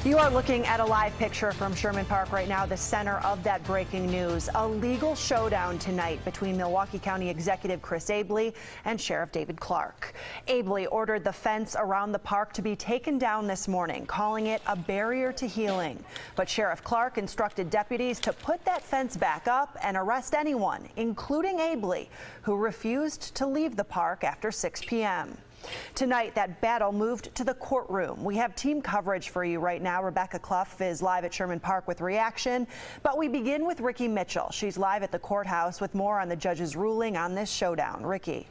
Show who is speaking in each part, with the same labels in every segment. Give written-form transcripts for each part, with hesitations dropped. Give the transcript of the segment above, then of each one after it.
Speaker 1: You are looking at a live picture from Sherman Park right now, the center of that breaking news. A legal showdown tonight between Milwaukee County Executive Chris Abele and Sheriff David Clark. Abele ordered the fence around the park to be taken down this morning, calling it a barrier to healing. But Sheriff Clark instructed deputies to put that fence back up and arrest anyone, including Abele, who refused to leave the park after 6 p.m. Tonight, that battle moved to the courtroom. We have team coverage for you right now. Rebecca Clough is live at Sherman Park with reaction. But we begin with Ricky Mitchell. She's live at the courthouse with more on the judge's ruling on this showdown. Ricky.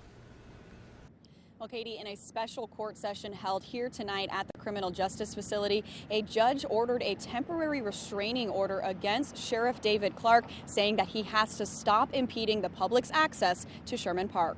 Speaker 2: Well, Katie, in a special court session held here tonight at the Criminal Justice Facility, a judge ordered a temporary restraining order against Sheriff David Clark, saying that he has to stop impeding the public's access to Sherman Park.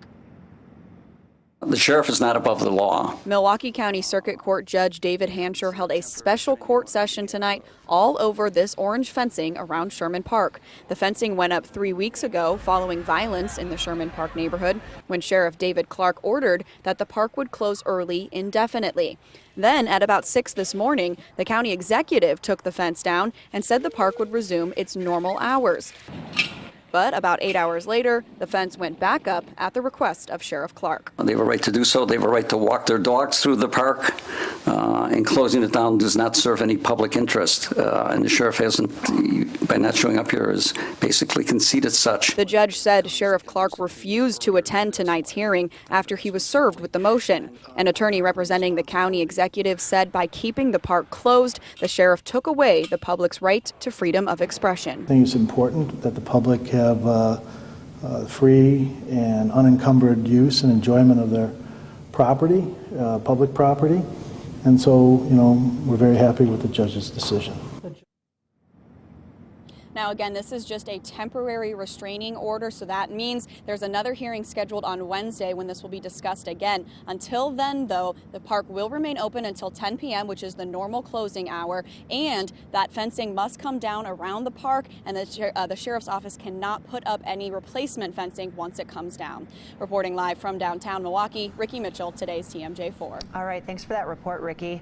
Speaker 3: The sheriff is not above the law.
Speaker 2: Milwaukee County Circuit Court Judge David Hansher held a special court session tonight all over this orange fencing around Sherman Park. The fencing went up 3 weeks ago following violence in the Sherman Park neighborhood when Sheriff David Clark ordered that the park would close early indefinitely. Then at about 6 this morning, the county executive took the fence down and said the park would resume its normal hours. But about 8 hours later, the fence went back up at the request of Sheriff Clark.
Speaker 3: They have a right to do so. They have a right to walk their dogs through the park. And closing it down does not serve any public interest. And the sheriff hasn't, by not showing up here, has basically conceded such.
Speaker 2: The judge said Sheriff Clark refused to attend tonight's hearing after he was served with the motion. An attorney representing the county executive said by keeping the park closed, the sheriff took away the public's right to freedom of expression.
Speaker 4: I think it's important that the public have free and unencumbered use and enjoyment of their property, public property, and so, we're very happy with the judge's decision.
Speaker 2: Now, again, this is just a temporary restraining order, so that means there's another hearing scheduled on Wednesday when this will be discussed again. Until then, though, the park will remain open until 10 p.m., which is the normal closing hour, and that fencing must come down around the park, and the sheriff's office cannot put up any replacement fencing once it comes down. Reporting live from downtown Milwaukee, Ricky Mitchell, today's TMJ4.
Speaker 1: All right, thanks for that report, Ricky.